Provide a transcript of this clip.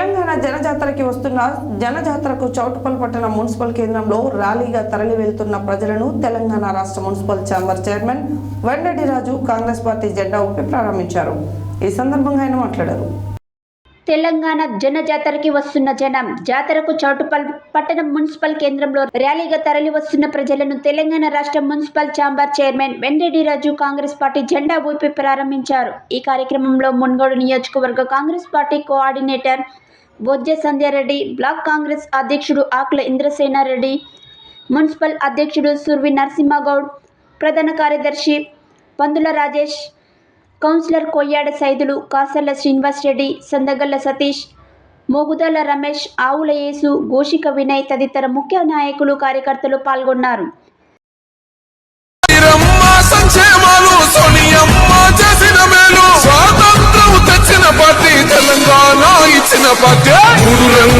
తెలంగాణ జనజాతరకి వస్తున్న జనజాతరకు చౌటుప్పల్ పట్టణ మున్సిపల్ కేంద్రంలో ర్యాలీగా తరలి వెళ్తున్న ప్రజలను తెలంగాణ రాష్ట్ర మున్సిపల్ ఛాంబర్ చైర్మన్ వెండడి రాజు కాంగ్రెస్ పార్టీ జెండా ఊపి ప్రారంభించారు. ఈ సందర్భంగా ఆయన మాట్లాడారు. తెలంగాణ జనజాతరకి వస్తున్న జనం జాతరకు చౌటుప్పల్ పట్టణం మున్సిపల్ కేంద్రంలో ర్యాలీగా తరలి వస్తున్న ప్రజలను తెలంగాణ రాష్ట్ర మున్సిపల్ ఛాంబర్ చైర్మన్ వెండడి రాజు కాంగ్రెస్ పార్టీ జెండా ఊపి ప్రారంభించారు. ఈ కార్యక్రమంలో మున్గోడు నియోజకవర్గ కాంగ్రెస్ పార్టీ కోఆర్డినేటర్ బొజ్జ సంధ్యారెడ్డి, బ్లాక్ కాంగ్రెస్ అధ్యక్షుడు ఆకుల ఇంద్రసేనారెడ్డి, మున్సిపల్ అధ్యక్షుడు సుర్వి నరసింహగౌడ్, ప్రధాన కార్యదర్శి పందుల రాజేష్, కౌన్సిలర్ కొయ్యాడ సైదులు, కాసర్ల శ్రీనివాస్ రెడ్డి, సందగల్ల సతీష్, మోగుదాల రమేష్, ఆవుల యేసు, గోషిక వినయ్ తదితర ముఖ్య నాయకులు కార్యకర్తలు పాల్గొన్నారు.